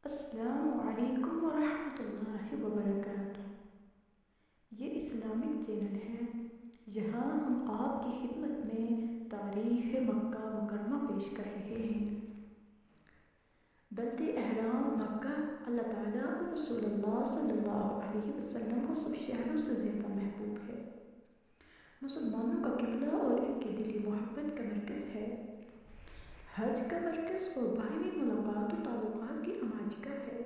السلام علیکم ورحمۃ اللہ وبرکاتہ۔ یہ اسلامک چینل ہے۔ یہاں ہم آپ کی خدمت میں تاریخ مکہ مکرمہ پیش کر رہے ہیں۔ بلد احرام مکہ اللہ تعالیٰ اور رسول اللہ صلی اللہ علیہ وسلم کو سب شہروں سے زیادہ محبوب ہے۔ مسلمانوں کا قبلہ اور ان کی دلی محبت کا مرکز ہے۔ حج کا مرکز اور باہمی ملاقات و تعلقات کی اماجگاہ ہے۔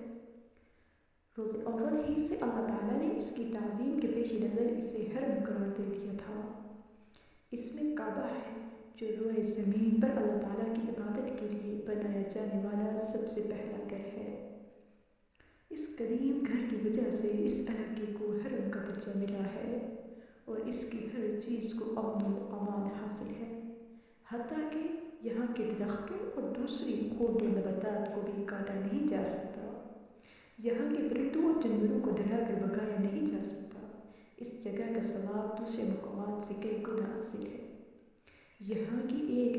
روز اول ہی سے اللہ تعالیٰ نے اس کی تعظیم کے پیش نظر اسے حرم قرار دے دیا تھا۔ اس میں کعبہ ہے جو روئے زمین پر اللہ تعالیٰ کی عبادت کے لیے بنایا جانے والا سب سے پہلا گھر ہے۔ اس قدیم گھر کی وجہ سے اس علاقے کو حرم کا درجہ ملا ہے اور اس کی ہر چیز کو امن و امان حاصل ہے، حتیٰ کہ یہاں کے درختوں اور دوسری خود و نباتات کو بھی کاٹا نہیں جا سکتا۔ یہاں کے پرندوں اور جانوروں کو ڈرا کر بھگایا نہیں جا سکتا۔ اس جگہ کا ثواب دوسرے مقامات سے کئی گنا حاصل ہے۔ یہاں کی ایک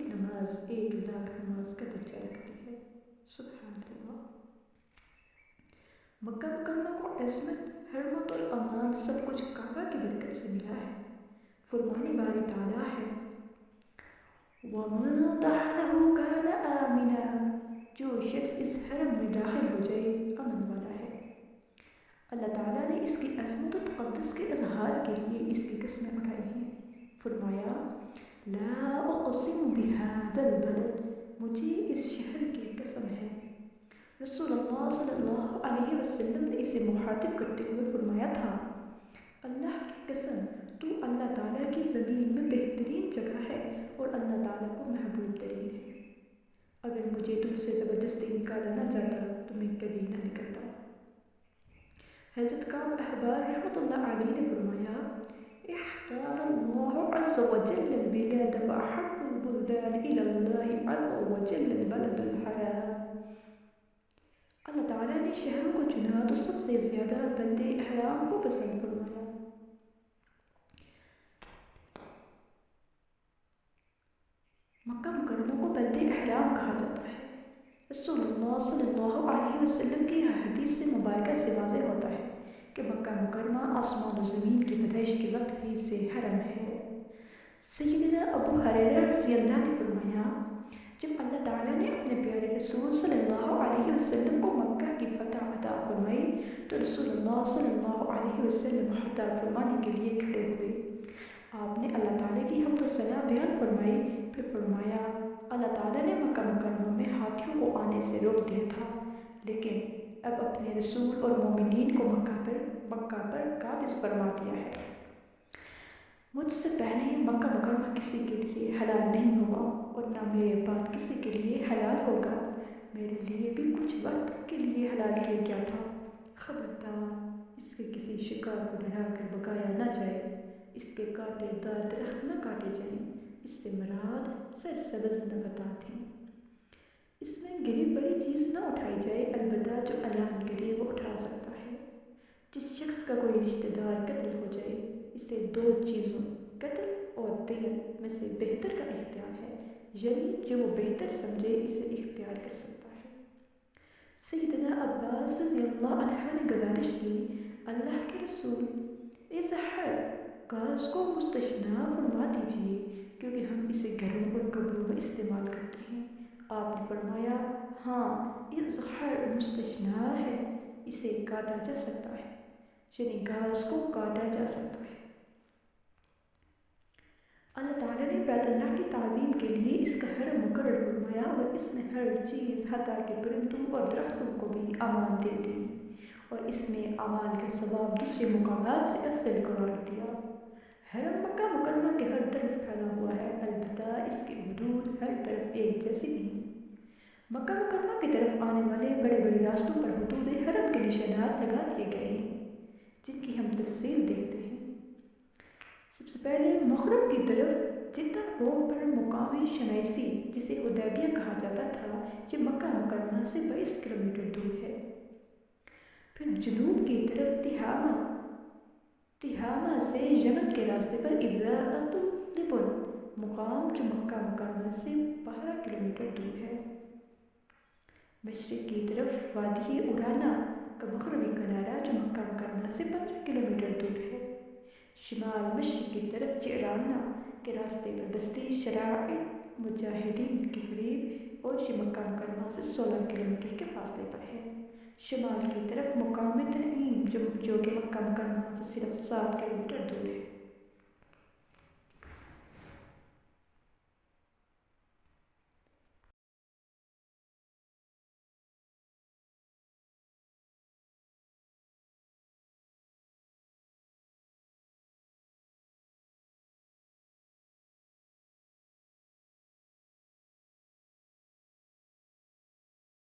نماز 1,00,000 نماز کا درجہ رکھتی ہے۔ سبحان اللہ۔ مکہ مکرمہ کو عظمت، حرمت اور امان سب کچھ کعبہ کی برکت سے ملا ہے۔ فرمان باری تعالیٰ ہے وَمَن دَخَلَهُ كَانَ آمِنًا، جو شخص اس حرم میں داخل ہو جائے امن والا ہے۔ اللہ تعالیٰ نے اس کی عظمت و تقدس کے اظہار کے لیے اس کی قسمیں اٹھائی ہیں۔ فرمایا لا اقسم بهذا البلد، مجھے اس شہر کی قسم ہے۔ رسول اللہ صلی اللہ علیہ وسلم نے اسے مخاطب کرتے ہوئے فرمایا تھا اللہ کی قسم، تو اللہ تعالیٰ کی زمین میں بہترین جگہ ہے اور اللہ تعالیٰ کو محبوب ترین ہے۔ اگر مجھے تجھ سے زبردستی نکالا نہ جاتا تو میں کبھی نہ نکلتا۔ حضرت کعب احبار رحمۃ اللہ علیہ نے فرمایا اختار اللہ عز وجل البلاد فأحب البلدان إلى الله عز وجل البلد الحرام، اللہ تعالیٰ نے شہروں کو چنا تو سب سے زیادہ بلد احرام کو پسند فرمایا۔ مکہ مکرمہ کو بلد احرام کہا جاتا ہے۔ رسول اللہ صلی اللہ علیہ وسلم کی حدیث سے مبارکہ سے واضح ہوتا ہے کہ مکہ مکرمہ آسمان و زمین کی پیدائش کے وقت ہی سے حرم ہے۔ سیدنا ابو ہریرہ رضی اللہ نے فرمایا جب اللہ تعالیٰ نے اپنے پیارے رسول صلی اللہ علیہ وسلم کو مکہ کی فتح عطا فرمائی تو رسول اللہ صلی اللہ علیہ وسلم خطاب فرمانے کے لیے کھڑے ہوئے۔ آپ نے اللہ تعالیٰ کی حمد و ثنا بیان فرمائی، پھر فرمایا اللہ تعالیٰ نے مکہ مکرمہ میں ہاتھیوں کو آنے سے روک دیا تھا، لیکن اب اپنے رسول اور مومنین کو مکہ پر قابض فرما دیا ہے۔ مجھ سے پہلے مکہ مکرمہ کسی کے لیے حلال نہیں ہوا اور نہ میرے بعد کسی کے لیے حلال ہوگا۔ میرے لیے بھی کچھ وقت کے لیے حلال کیا گیا تھا۔ خبردار اس کے کسی شکار کو ڈرا کر بگایا نہ جائے، اس کے کانٹے دار درخت نہ کاٹے جائیں، اس سے مراد سرسبز نباتات ہیں۔ اس میں گری بڑی چیز نہ اٹھائی جائے، البتہ جو اعلان کرے وہ اٹھا سکتا ہے۔ جس شخص کا کوئی رشتہ دار قتل ہو جائے اسے 2 چیزوں قتل اور دیت میں سے بہتر کا اختیار ہے، یعنی جو وہ بہتر سمجھے اسے اختیار کر سکتا ہے۔ سیدنا عباس رضی اللہ عنہ نے گزارش کی اللہ کے رسول اس ہر گھاس کو مستثنیٰ فرما دیجیے کیونکہ ہم اسے گھروں اور قبروں میں استعمال کرتے ہیں۔ آپ نے فرمایا ہاں اس ہر مستثنیٰ ہے، اسے کاٹا جا سکتا ہے، یعنی گھاس کو کاٹا جا سکتا ہے۔ اللہ تعالیٰ نے بیت اللہ کی تعظیم کے لیے اس کا حرم مقرر فرمایا اور اس میں ہر چیز حتیٰ کہ پرندوں اور درختوں کو بھی امان دے دی اور اس میں اعمال کا ثواب دوسرے مقامات سے افضل قرار دیا۔ حرم مکہ مکرمہ کے ہر طرف پھیلا ہوا ہے، البتہ اس کی حدود ہر طرف ایک جیسی نہیں۔ مکہ مکرمہ کی طرف آنے والے بڑے بڑے راستوں پر حدود حرم کے نشانات لگا دیے گئے ہیں جن کی ہم تفصیل دیکھتے ہیں۔ سب سے پہلے مغرب کی طرف جدہ روڈ پر مقام شنائسی جسے حدیبیہ کہا جاتا تھا، یہ مکہ مکرمہ سے 22 کلومیٹر دور ہے۔ پھر جنوب کی طرف تہامہ سے یمن کے راستے پر اضاءۃ اللبن مقام جو مکہ مکرمہ سے 12 کلومیٹر دور ہے۔ مشرق کی طرف وادی ارانا کا مغربی کنارہ جو مکہ مکرمہ سے 15 کلومیٹر دور ہے، شمال مشرق کی طرف جعرانہ کے راستے پر بستی شرائع مجاہدین کے قریب اور یہ مکہ مکرمہ سے 16 کلومیٹر کے فاصلے پر ہے۔ شمال کی طرف مقام تنعیم جو کہ مکہ مکرمہ سے صرف 7 کلومیٹر دور ہے۔